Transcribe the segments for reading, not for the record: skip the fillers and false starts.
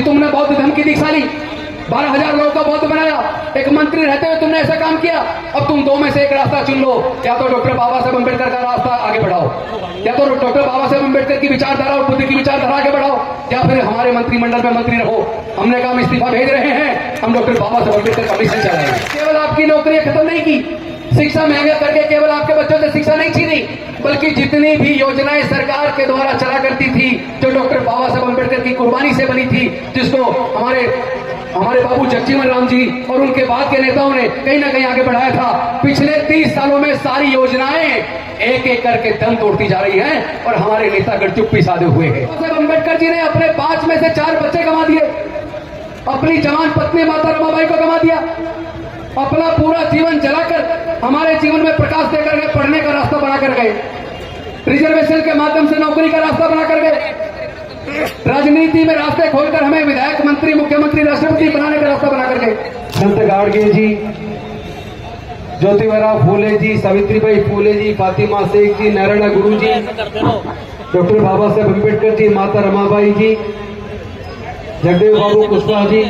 तुमने बौद्ध धर्म की दीक्षा ली, 12,000 लोगों का बौद्ध बनाया, एक मंत्री रहते हुए तुमने ऐसा काम किया। अब तुम दो में से एक रास्ता चुन लो, या तो डॉक्टर बाबा साहब अम्बेडकर का रास्ता आगे बढ़ाओ, या तो डॉक्टर बाबा साहब अम्बेडकर की विचारधारा और बुद्ध की विचारधारा आगे बढ़ाओ, या फिर हमारे मंत्रिमंडल में मंत्री रहो। हमने काम इस्तीफा भेज रहे हैं, हम डॉक्टर बाबा साहब अम्बेडकर का मिशन चलाएंगे। केवल आपकी नौकरियां खत्म नहीं की, शिक्षा महंगा करके केवल आपके बच्चों से शिक्षा नहीं छीनी, बल्कि जितनी भी योजनाएं सरकार के द्वारा चला करती थी, जो डॉक्टर बाबा साहब अम्बेडकर की कुर्बानी से बनी थी, जिसको हमारे बाबू जगजीवन राम जी और उनके बाद के नेताओं ने कहीं ना कहीं आगे बढ़ाया था, पिछले 30 सालों में सारी योजनाएं एक एक करके दम तोड़ती जा रही हैं और हमारे नेतागण चुप्पी साधे हुए हैं। साहब अम्बेडकर जी ने अपने 5 में से 4 बच्चे गंवा दिए, अपनी जवान पत्नी माता रमाबाई को गंवा दिया, अपना पूरा जीवन जलाकर हमारे जीवन में प्रकाश देकर गए, पढ़ने का रास्ता बनाकर गए, रिजर्वेशन के माध्यम से नौकरी का रास्ता बनाकर गए, राजनीति में रास्ते खोलकर हमें विधायक, मंत्री, मुख्यमंत्री, राष्ट्रपति बनाने का रास्ता बनाकर गए। संत गाडगे जी, ज्योतिबा फूले जी, सावित्रीबाई फूले जी, फातिमा शेख जी, नारायण गुरु जी, डॉक्टर बाबा साहेब अम्बेडकर जी, माता रमाबाई जी, जगदेव बाबू कुशवाहा जी,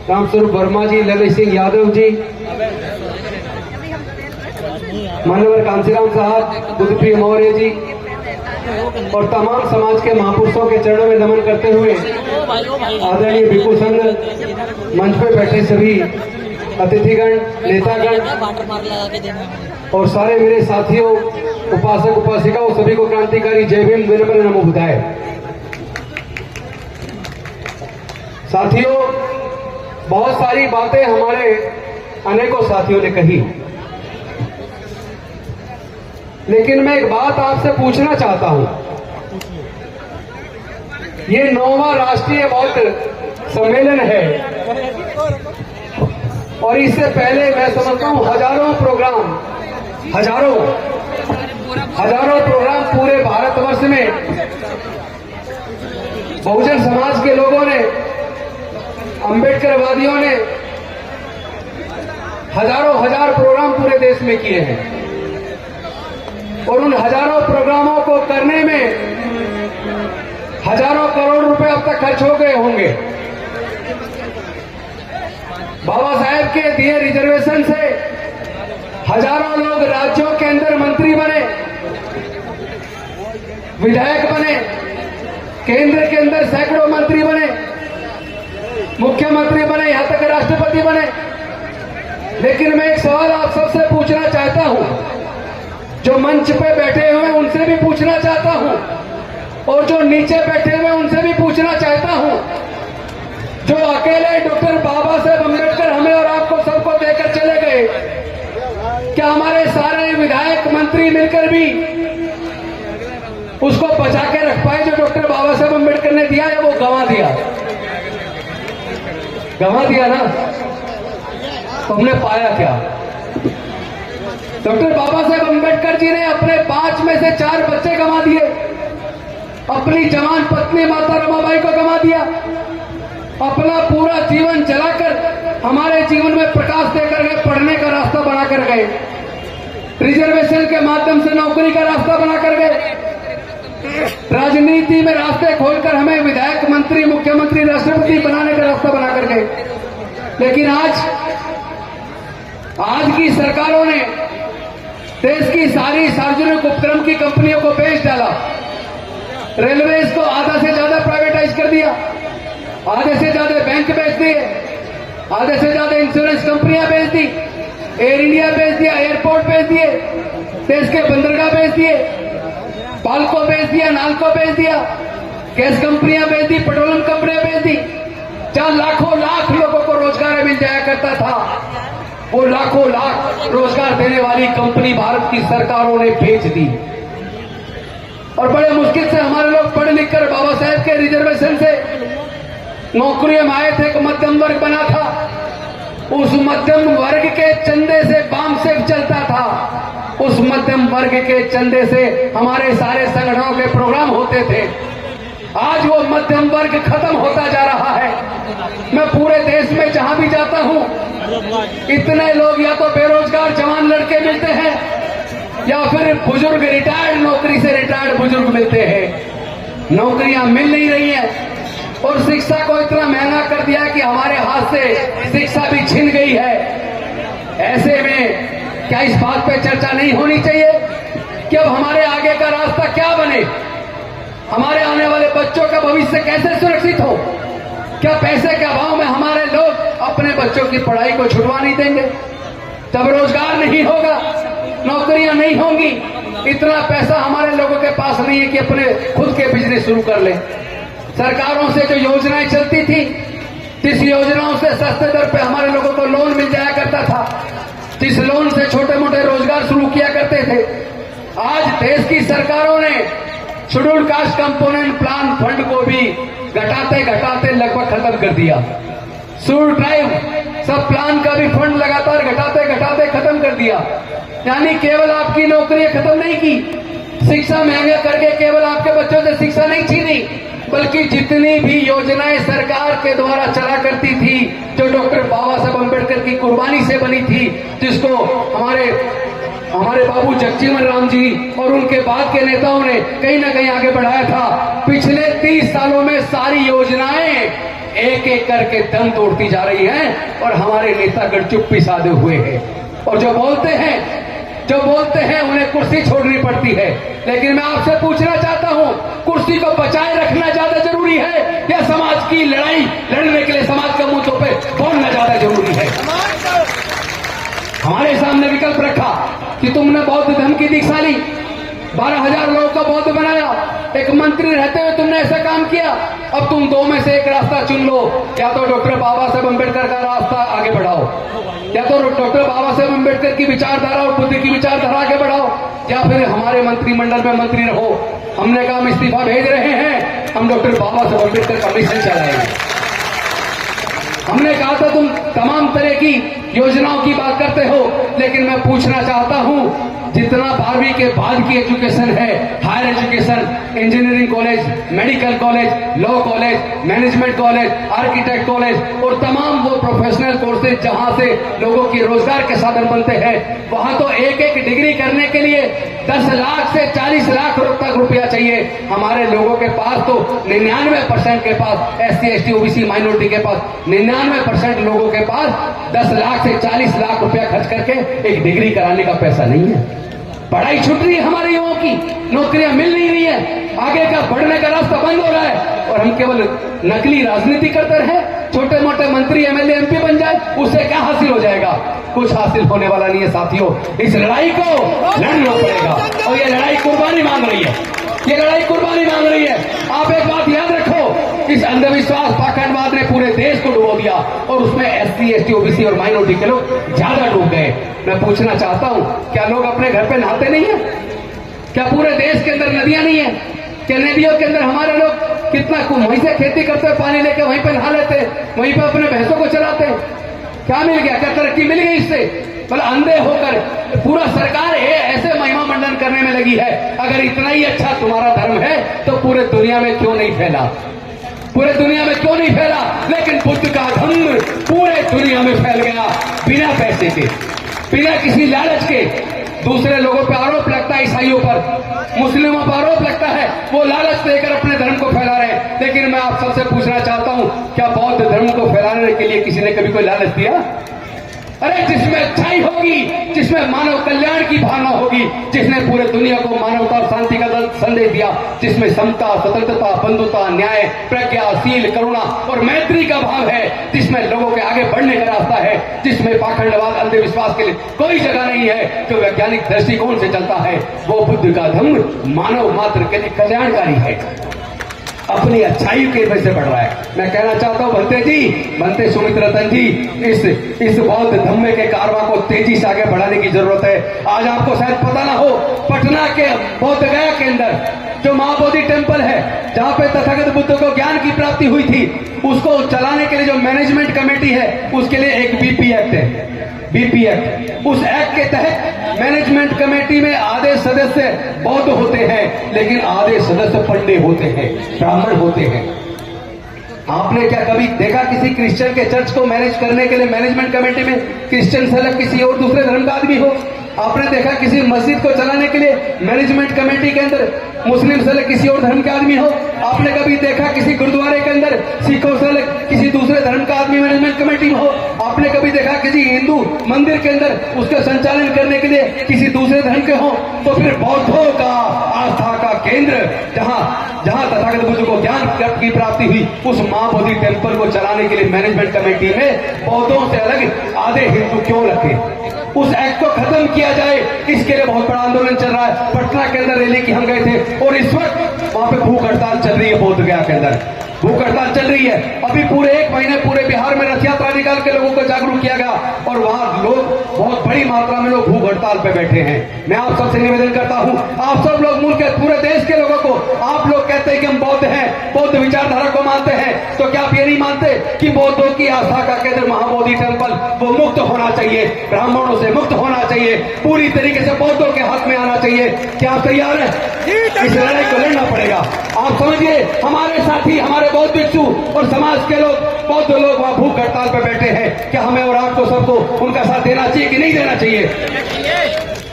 रामस्वरूप वर्मा जी, ललित सिंह यादव जी, मान्यवर कांसीराम साहब, बुद्धप्रिय मौर्य जी और तमाम समाज के महापुरुषों के चरणों में नमन करते हुए आदरणीय भिक्षु संघ, मंच पर बैठे सभी अतिथिगण, नेतागण और सारे मेरे साथियों, उपासक उपासिकाओं, सभी को क्रांतिकारी जय भीम, विनम्र नमो बुधाय। साथियों, बहुत सारी बातें हमारे अनेकों साथियों ने कही, लेकिन मैं एक बात आपसे पूछना चाहता हूं। ये 9वां राष्ट्रीय बौद्ध सम्मेलन है और इससे पहले मैं समझता हूं हजारों प्रोग्राम पूरे भारतवर्ष में बहुजन समाज के लोगों ने, अम्बेडकरवादियों ने हजार प्रोग्राम पूरे देश में किए हैं और उन हजारों प्रोग्रामों को करने में हजारों करोड़ रुपए अब तक खर्च हो गए होंगे। बाबा साहेब के दिए रिजर्वेशन से हजारों लोग राज्यों के अंदर मंत्री बने, विधायक बने, केंद्र के अंदर सैकड़ों मंत्री बने, मुख्यमंत्री बने, यहां तक राष्ट्रपति बने। लेकिन मैं एक सवाल आप सबसे पूछना चाहता हूं, जो मंच पे बैठे हुए उनसे भी पूछना चाहता हूं और जो नीचे बैठे हुए उनसे भी पूछना चाहता हूं, जो अकेले डॉक्टर बाबा साहेब अम्बेडकर हमें और आपको सबको देकर चले गए, क्या हमारे सारे विधायक, मंत्री मिलकर भी उसको बचा के रख पाए जो डॉक्टर बाबा साहेब अम्बेडकर ने दिया, या वो गंवा दिया ना? तो हमने पाया क्या? डॉक्टर बाबा साहेब अम्बेडकर जी ने अपने 5 में से 4 बच्चे गंवा दिए, अपनी जवान पत्नी माता रमाबाई को गंवा दिया, अपना पूरा जीवन जलाकर हमारे जीवन में प्रकाश देकर गए, पढ़ने का रास्ता बनाकर गए, रिजर्वेशन के माध्यम से नौकरी का रास्ता बनाकर गए, राजनीति में रास्ते खोलकर हमें विधायक, मंत्री, मुख्यमंत्री, राष्ट्रपति बनाने का रास्ता बनाकर गए। लेकिन आज की सरकारों ने देश की सारी सार्वजनिक उपक्रम की कंपनियों को बेच डाला, रेलवेज को आधा से ज्यादा प्राइवेटाइज कर दिया, आधे से ज्यादा बैंक बेच दिए, आधे से ज्यादा इंश्योरेंस कंपनियां बेच दी, एयर इंडिया बेच दिया, एयरपोर्ट बेच दिए, देश के बंदरगाह बेच दिए, पाल्को बेच दिया, नाल्को बेच दिया, गैस कंपनियां बेच दी, पेट्रोलियम कंपनियां बेच दी। जहां लाखों लाख लोगों को रोजगार मिल जाया करता था, वो लाखों लाख रोजगार देने वाली कंपनी भारत की सरकारों ने बेच दी और बड़े मुश्किल से हमारे लोग पढ़ लिख कर बाबा साहेब के रिजर्वेशन से नौकरियों में आए थे। एक मध्यम वर्ग बना था, उस मध्यम वर्ग के चंदे से बाम सेफ चलता था, उस मध्यम वर्ग के चंदे से हमारे सारे संगठनों के प्रोग्राम होते थे। आज वो मध्यम वर्ग खत्म होता जा रहा है। मैं पूरे देश में जहां भी जाता हूं, इतने लोग या तो बेरोजगार जवान लड़के मिलते हैं या फिर बुजुर्ग, रिटायर्ड नौकरी से रिटायर्ड बुजुर्ग मिलते हैं। नौकरियां मिल नहीं रही हैं और शिक्षा को इतना महंगा हमारे हाथ से शिक्षा भी छिन गई है। ऐसे में क्या इस बात पे चर्चा नहीं होनी चाहिए कि अब हमारे आगे का रास्ता क्या बने, हमारे आने वाले बच्चों का भविष्य कैसे सुरक्षित हो? क्या पैसे के अभाव में हमारे लोग अपने बच्चों की पढ़ाई को छुड़वा नहीं देंगे? तब रोजगार नहीं होगा, नौकरियां नहीं होंगी, इतना पैसा हमारे लोगों के पास नहीं है कि अपने खुद के बिजनेस शुरू कर लें। सरकारों से जो योजनाएं चलती थी, जिस योजनाओं से सस्ते दर पे हमारे लोगों को लोन मिल जाया करता था, जिस लोन से छोटे मोटे रोजगार शुरू किया करते थे, आज देश की सरकारों ने scheduled caste component plan fund को भी घटाते घटाते लगभग खत्म कर दिया। सूर ड्राइव सब प्लान का भी फंड लगातार घटाते घटाते खत्म कर दिया। यानी केवल आपकी नौकरियां खत्म नहीं की, शिक्षा महंगा करके केवल आपके बच्चों से शिक्षा नहीं छीनी, बल्कि जितनी भी योजनाएं सरकार के द्वारा चला करती थी, जो डॉक्टर बाबा साहब अम्बेडकर की कुर्बानी से बनी थी, जिसको हमारे बाबू जगजीवन राम जी और उनके बाद के नेताओं ने कहीं ना कहीं आगे बढ़ाया था, पिछले 30 सालों में सारी योजनाएं एक एक करके दम तोड़ती जा रही हैं और हमारे नेतागण चुप्पी साधे हुए हैं। और जो बोलते हैं उन्हें कुर्सी छोड़नी पड़ती है। लेकिन मैं आपसे पूछना चाहता हूं, कुर्सी को बचाए रखना ज्यादा जरूरी है या समाज की लड़ाई लड़ने के लिए समाज के मुद्दों पे बोलना ज्यादा जरूरी है? हमारे सामने विकल्प रखा कि तुमने बौद्ध धर्म की दीक्षा ली, 12,000 लोगों को बौद्ध बनाया, एक मंत्री रहते हुए तुमने ऐसा काम किया, अब तुम दो में से एक रास्ता चुन लो, या तो डॉक्टर बाबा साहब अम्बेडकर का रास्ता आगे बढ़ाओ, या तो डॉक्टर बाबा साहब अम्बेडकर की विचारधारा और बुद्ध की विचारधारा आगे बढ़ाओ, या फिर हमारे मंत्रिमंडल में मंत्री रहो। हमने कहा हम इस्तीफा भेज रहे हैं, हम डॉक्टर बाबा साहब अम्बेडकर का मिशन चलाएंगे। हमने कहा था तुम तमाम तरह की योजनाओं की बात करते हो, लेकिन मैं पूछना चाहता हूं, जितना 12वीं के बाद की एजुकेशन है, higher education, engineering college, medical college, law college, management college, architect college और तमाम वो प्रोफेशनल कोर्सेज जहां से लोगों की रोजगार के साधन बनते हैं, वहां तो एक एक डिग्री करने के लिए 10 लाख से 40 लाख तक रुपया चाहिए। हमारे लोगों के पास तो 99% के पास, SC ST OBC माइनॉरिटी के पास 99% लोगों के पास 10 लाख से 40 लाख रुपया खर्च करके एक डिग्री कराने का पैसा नहीं है। पढ़ाई छूट रही है हमारे युवाओं की, नौकरियां मिल नहीं रही है, आगे का बढ़ने का रास्ता बंद हो रहा है और हम केवल नकली राजनीति करते रहे, छोटे मोटे मंत्री MLA MP बन जाए, उससे क्या हासिल हो जाएगा? कुछ हासिल होने वाला नहीं है साथियों। इस लड़ाई को लड़ना पड़ेगा और ये लड़ाई कुर्बानी मांग रही है, ये लड़ाई कुर्बानी मांग रही है। आप एक बात याद रखो, इस अंधविश्वास पाखंडवाद ने पूरे देश को डुबो दिया और उसमें SC ST OBC और माइनॉरिटी के लोग ज्यादा डूब गए। मैं पूछना चाहता हूं, क्या लोग अपने घर पे नहाते नहीं है? क्या पूरे देश के अंदर नदियां नहीं है? क्या नदियों के अंदर हमारे लोग कितना वहीं से खेती करते हैं, पानी लेके वहीं पे नहा लेते हैं, वहीं पे अपने भैंसों को चलाते हैं? क्या मिल गया? क्या तरक्की मिल गई इससे? मतलब अंधे होकर पूरा सरकार ऐसे महिमा मंडन करने में लगी है। अगर इतना ही अच्छा तुम्हारा धर्म है तो पूरे दुनिया में क्यों नहीं फैला? पूरे दुनिया में क्यों नहीं फैला? लेकिन बुद्ध का धर्म पूरे दुनिया में फैल गया, बिना पैसे के, बिना किसी लालच के। दूसरे लोगों पर आरोप लगता है, ईसाइयों पर, मुस्लिमों पर आरोप लगता है, वो लालच देकर अपने धर्म को फैला रहे हैं। लेकिन मैं आप सबसे पूछना चाहता हूं, क्या बौद्ध धर्म को फैलाने के लिए किसी ने कभी कोई लालच दिया? अरे जिसमें अच्छाई होगी, जिसमें मानव कल्याण की भावना होगी, जिसने पूरे दुनिया को मानवता और शांति का संदेश दिया, जिसमें समता, स्वतंत्रता, बंधुता, न्याय, प्रज्ञा, शील, करुणा और मैत्री का भाव है, जिसमें लोगों के आगे बढ़ने का रास्ता है, जिसमें पाखंडवाद, अंधविश्वास के लिए कोई जगह नहीं है, जो वैज्ञानिक दृष्टिकोण से चलता है, वो बुद्ध का धर्म मानव मात्र के लिए कल्याणकारी है, अपनी अच्छाई के वजह से बढ़ रहा है। मैं कहना चाहता हूं बनते सुमित रतन जी, इस बौद्ध धम्मे के कारवां को तेजी से आगे बढ़ाने की जरूरत है। आज आपको शायद पता ना हो, पटना के बौद्ध गया के अंदर जो महाबोधि टेम्पल है, जहां पे तथागत बुद्ध को ज्ञान की प्राप्ति हुई थी, उसको चलाने के लिए जो मैनेजमेंट कमेटी है, उसके लिए एक BP एक्ट है, BP एक्ट। उस एक्ट के तहत मैनेजमेंट कमेटी में आधे सदस्य बौद्ध होते हैं, लेकिन आधे सदस्य पंडित होते हैं, ब्राह्मण होते हैं। आपने क्या कभी देखा किसी क्रिश्चियन के चर्च को मैनेज करने के लिए मैनेजमेंट कमेटी में क्रिश्चियन से अलग किसी और दूसरे धर्म का आदमी हो? आपने देखा किसी मस्जिद को चलाने के लिए मैनेजमेंट कमेटी के अंदर मुस्लिम से अलग किसी और धर्म का आदमी हो? आपने कभी देखा किसी गुरुद्वारे के अंदर सिखों से अलग किसी दूसरे धर्म का आदमी किसी हिंदू मंदिर के अंदर उसका संचालन करने के लिए किसी दूसरे धर्म के हो, तो फिर बौद्धों का आस्था का केंद्र जहां जहां तथागत बुद्ध को ज्ञान की प्राप्ति हुई, उस मां बोधि टेम्पल को चलाने के लिए मैनेजमेंट कमेटी में बौद्धों से अलग आधे हिंदू क्यों रखे? उस एक्ट को खत्म किया जाए, इसके लिए बहुत बड़ा आंदोलन चल रहा है। पटना के अंदर रैली की हम गए थे और इस वक्त वहां पे भूख हड़ताल चल रही है। बोधगया के अंदर भूख हड़ताल चल रही है। अभी पूरे 1 महीने पूरे बिहार में रथ यात्रा निकाल के लोगों को जागरूक किया गया और वहां लोग बहुत बड़ी मात्रा में लोग भूख हड़ताल पे बैठे हैं। मैं आप सबसे निवेदन करता हूं, आप सब लोग मुल्क के पूरे देश के लोगों को, आप लोग कहते हैं कि हम बौद्ध हैं, बौद्ध विचारधारा को मानते हैं, तो क्या आप ये नहीं मानते कि बौद्धों की आस्था का केंद्र महाबोधि टेम्पल वो मुक्त होना चाहिए, ब्राह्मणों से मुक्त होना चाहिए, पूरी तरीके से बौद्धों के हाथ में आना चाहिए? क्या आप तैयार हैं? इस लड़ाई को लड़ना पड़ेगा। आप समझिए, हमारे साथी, हमारे बौद्ध भिक्षु और समाज के लोग, बौद्ध लोग वहां भूख हड़ताल पर बैठे हैं। क्या हमें और आपको सबको उनका साथ देना चाहिए कि नहीं देना चाहिए?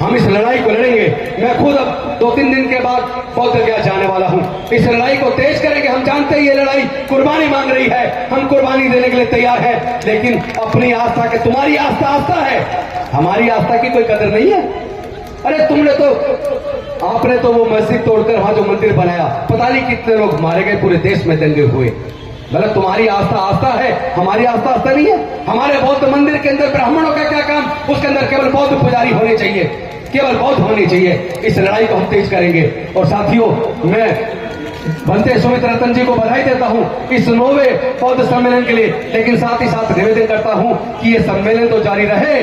हम इस लड़ाई को लड़ेंगे। मैं खुद अब 2-3 दिन के बाद बोधगया जाने वाला हूं। इस लड़ाई को तेज करेंगे। हम जानते हैं ये लड़ाई कुर्बानी मांग रही है, हम कुर्बानी देने के लिए तैयार हैं, लेकिन अपनी आस्था के, तुम्हारी आस्था आस्था है, हमारी आस्था की कोई कदर नहीं है। अरे आपने तो वो मस्जिद तोड़कर वहां जो मंदिर बनाया, पता नहीं कितने लोग मारे गए, पूरे देश में दंगे हुए। मतलब तुम्हारी आस्था आस्था है, हमारी आस्था आस्था नहीं है। हमारे बौद्ध मंदिर के अंदर ब्राह्मणों का क्या काम? उसके अंदर केवल बौद्ध पुजारी होने चाहिए, केवल बौद्ध होने चाहिए। इस लड़ाई को हम तेज करेंगे। और साथियों, मैं बनते सुमित रतन जी को बधाई देता हूं इस 9वें बौद्ध सम्मेलन के लिए, लेकिन साथ ही साथ निवेदन करता हूं कि ये सम्मेलन तो जारी रहे,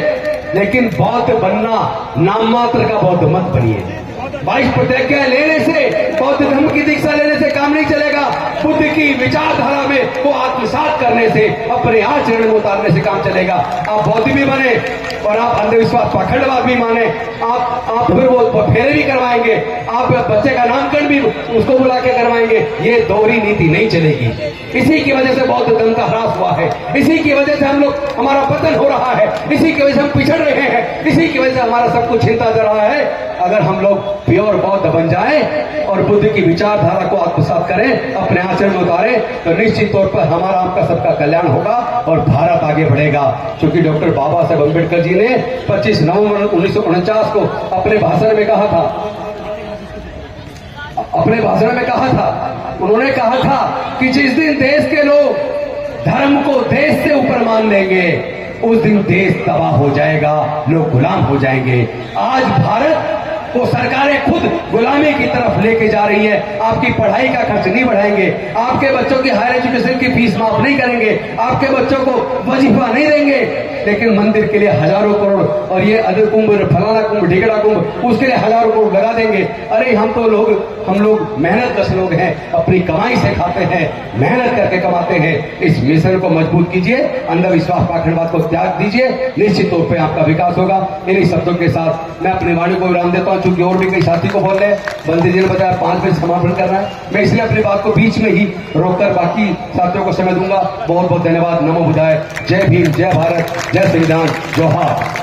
लेकिन बौद्ध बनना नाम मात्र का बौद्ध मत बनिए। 22 प्रतिज्ञा लेने से, बौद्ध धर्म की दीक्षा लेने से काम नहीं चलेगा। बुद्ध की विचारधारा में को आत्मसात करने से, अपने आचरण में उतारने से काम चलेगा। आप बौद्ध भी बने और आप अंधविश्वास पाखंडवाद भी माने, आप फिर वो फेरे भी करवाएंगे, आप बच्चे का नामकरण भी उसको बुला के करवाएंगे। ये दोहरी नीति नहीं चलेगी। इसी की वजह से बौद्ध धर्म का ह्रास हुआ है, इसी की वजह से हम लोग, हमारा पतन हो रहा है, इसी की वजह से हम पिछड़ रहे हैं, इसी की वजह से हमारा सब कुछ छिनता जा रहा है। अगर हम लोग प्योर बौद्ध बन जाएं और बुद्ध की विचारधारा को आत्मसात करें, अपने आचरण में उतारें, तो निश्चित तौर पर हमारा, आपका सबका कल्याण होगा और भारत आगे बढ़ेगा। क्योंकि डॉक्टर बाबा साहेब अम्बेडकर जी ने 25 नवंबर 1949 को अपने भाषण में कहा था, उन्होंने कहा था कि जिस दिन देश के लोग धर्म को देश से ऊपर मान लेंगे, उस दिन देश तबाह हो जाएगा, लोग गुलाम हो जाएंगे। आज भारत को सरकारें खुद गुलामी की तरफ लेके जा रही है। आपकी पढ़ाई का खर्च नहीं बढ़ाएंगे, आपके बच्चों की हायर एजुकेशन की फीस माफ नहीं करेंगे, आपके बच्चों को वजीफा नहीं देंगे, लेकिन मंदिर के लिए हजारों करोड़, और ये अदर कुंभ, फलाना कुंभ, ढिगड़ा कुंभ, उसके लिए हजारों करोड़ लगा देंगे। अरे हम लोग मेहनत लोग हैं, अपनी कमाई से खाते हैं, मेहनत करके कमाते हैं। इस मिशन को मजबूत कीजिए, अंधविश्वास पाखंडवाद को त्याग दीजिए, निश्चित तौर पर आपका विकास होगा। इन्हीं शब्दों के साथ मैं अपनी वाणी को विराम देता हूं, चूंकि और भी कई साथी को बोल रहे हैं, बंदी जी ने बताया 5 बजे समापन करना है। मैं इसलिए अपनी बात को बीच में ही रोककर बाकी साथियों को समय दूंगा। बहुत बहुत धन्यवाद। नमो बुद्धाय। जय भीम, जय भारत, जय संविधान, जोहार।